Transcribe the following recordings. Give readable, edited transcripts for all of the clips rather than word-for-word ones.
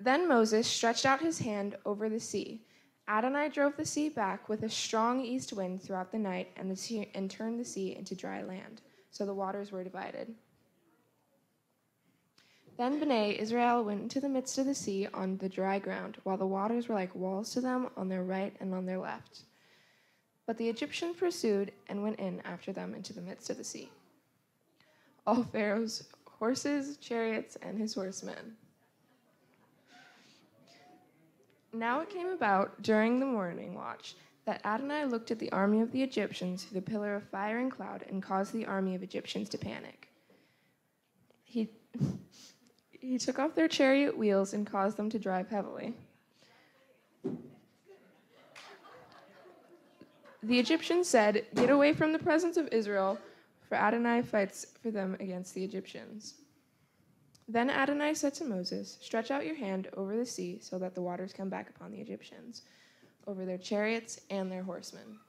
Then Moses stretched out his hand over the sea. Adonai drove the sea back with a strong east wind throughout the night and turned the sea into dry land. So the waters were divided. Then Bnei Israel went into the midst of the sea on the dry ground, while the waters were like walls to them on their right and on their left. But the Egyptians pursued and went in after them into the midst of the sea. All Pharaoh's horses, chariots, and his horsemen. Now it came about during the morning watch that Adonai looked at the army of the Egyptians through the pillar of fire and cloud and caused the army of Egyptians to panic. He took off their chariot wheels and caused them to drive heavily. The Egyptians said, "Get away from the presence of Israel, for Adonai fights for them against the Egyptians." Then Adonai said to Moses, "Stretch out your hand over the sea so that the waters come back upon the Egyptians, over their chariots and their horsemen."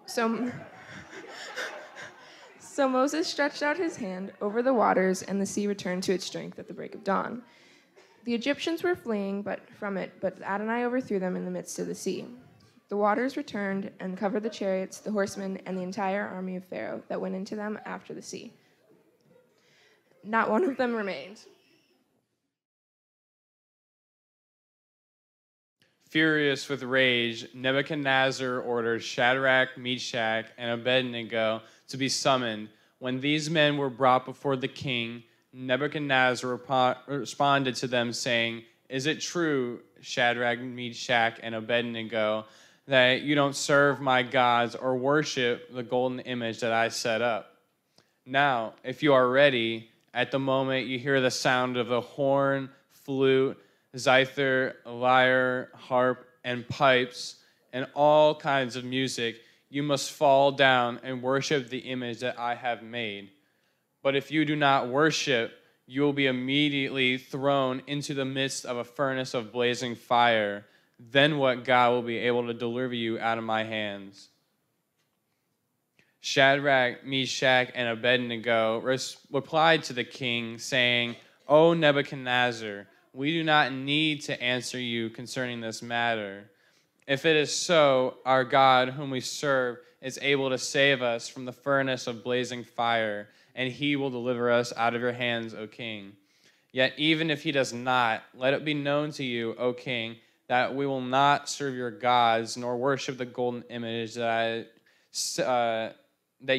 So Moses stretched out his hand over the waters, and the sea returned to its strength at the break of dawn. The Egyptians were fleeing but Adonai overthrew them in the midst of the sea. The waters returned and covered the chariots, the horsemen, and the entire army of Pharaoh that went into them after the sea. Not one of them remained. Furious with rage, Nebuchadnezzar ordered Shadrach, Meshach, and Abednego to be summoned. When these men were brought before the king, Nebuchadnezzar responded to them, saying, "Is it true, Shadrach, Meshach, and Abednego, that you don't serve my gods or worship the golden image that I set up? Now, if you are ready, at the moment you hear the sound of the horn, flute, zither, lyre, harp, and pipes, and all kinds of music, you must fall down and worship the image that I have made. But if you do not worship, you will be immediately thrown into the midst of a furnace of blazing fire. Then what God will be able to deliver you out of my hands?" Shadrach, Meshach, and Abednego replied to the king, saying, "O Nebuchadnezzar, we do not need to answer you concerning this matter. If it is so, our God, whom we serve, is able to save us from the furnace of blazing fire, and he will deliver us out of your hands, O king. Yet even if he does not, let it be known to you, O king, that we will not serve your gods, nor worship the golden image that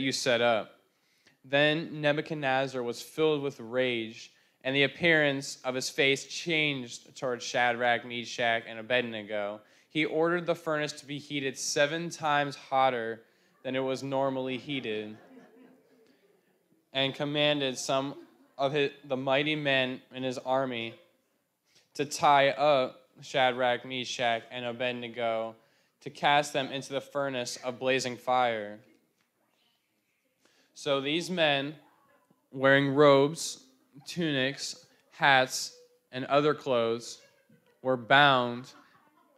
you set up." Then Nebuchadnezzar was filled with rage, and the appearance of his face changed toward Shadrach, Meshach, and Abednego. He ordered the furnace to be heated 7 times hotter than it was normally heated, and commanded some of the mighty men in his army to tie up Shadrach, Meshach, and Abednego, to cast them into the furnace of blazing fire. So these men, wearing robes, tunics, hats, and other clothes, were bound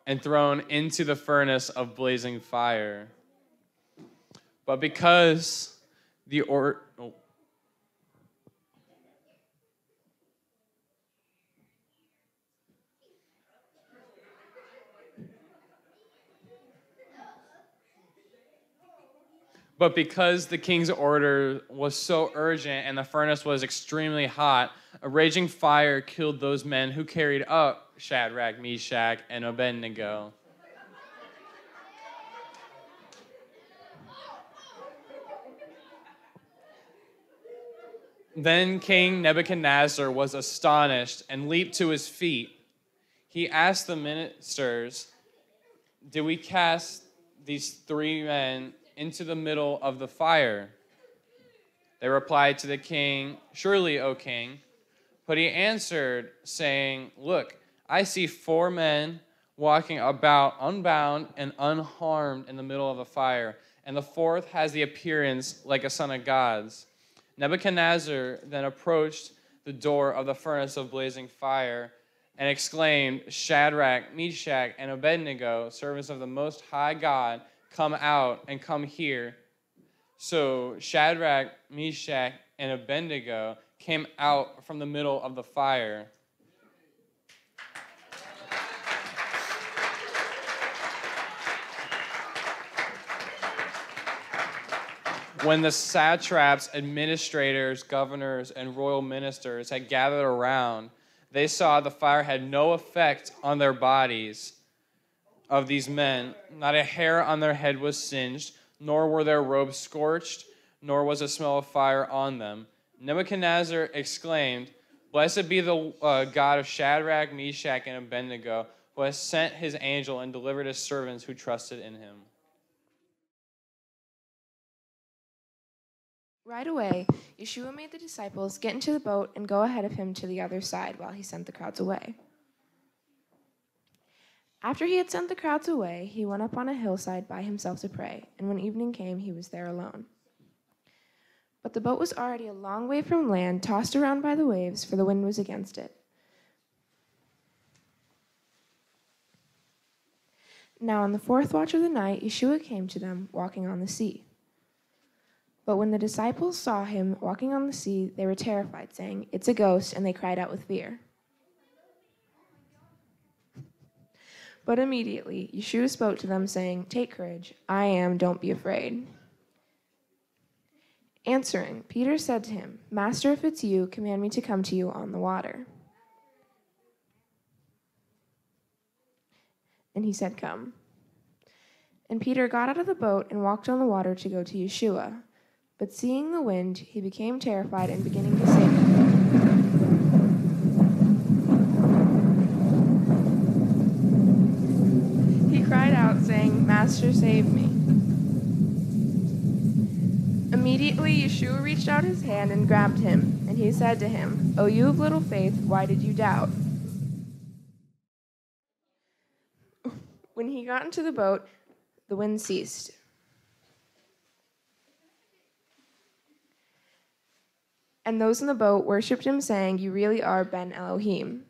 and thrown into the furnace of blazing fire. But because the king's order was so urgent and the furnace was extremely hot, a raging fire killed those men who carried up Shadrach, Meshach, and Abednego. Then King Nebuchadnezzar was astonished and leaped to his feet. He asked the ministers, "Did we cast these 3 men into the middle of the fire?" They replied to the king, "Surely, O king." But he answered, saying, "Look, I see 4 men walking about unbound and unharmed in the middle of the fire, and the 4th has the appearance like a son of God's." Nebuchadnezzar then approached the door of the furnace of blazing fire and exclaimed, "Shadrach, Meshach, and Abednego, servants of the Most High God, come out and come here." So Shadrach, Meshach, and Abednego came out from the middle of the fire. When the satraps, administrators, governors, and royal ministers had gathered around, they saw the fire had no effect on their bodies of these men. Not a hair on their head was singed, nor were their robes scorched, nor was a smell of fire on them. Nebuchadnezzar exclaimed, "Blessed be the God of Shadrach, Meshach, and Abednego, who has sent his angel and delivered his servants who trusted in him." Right away, Yeshua made the disciples get into the boat and go ahead of him to the other side while he sent the crowds away. After he had sent the crowds away, he went up on a hillside by himself to pray, and when evening came, he was there alone. But the boat was already a long way from land, tossed around by the waves, for the wind was against it. Now on the fourth watch of the night, Yeshua came to them, walking on the sea. But when the disciples saw him walking on the sea, they were terrified, saying, "It's a ghost," and they cried out with fear. But immediately Yeshua spoke to them, saying, "Take courage, I am, don't be afraid." Answering, Peter said to him, "Master, if it's you, command me to come to you on the water." And he said, "Come." And Peter got out of the boat and walked on the water to go to Yeshua. But seeing the wind, he became terrified and beginning to sink. He cried out, saying, "Master, save me." Immediately Yeshua reached out his hand and grabbed him, and he said to him, "O you of little faith, why did you doubt?" When he got into the boat, the wind ceased. And those in the boat worshipped him, saying, "You really are Ben Elohim."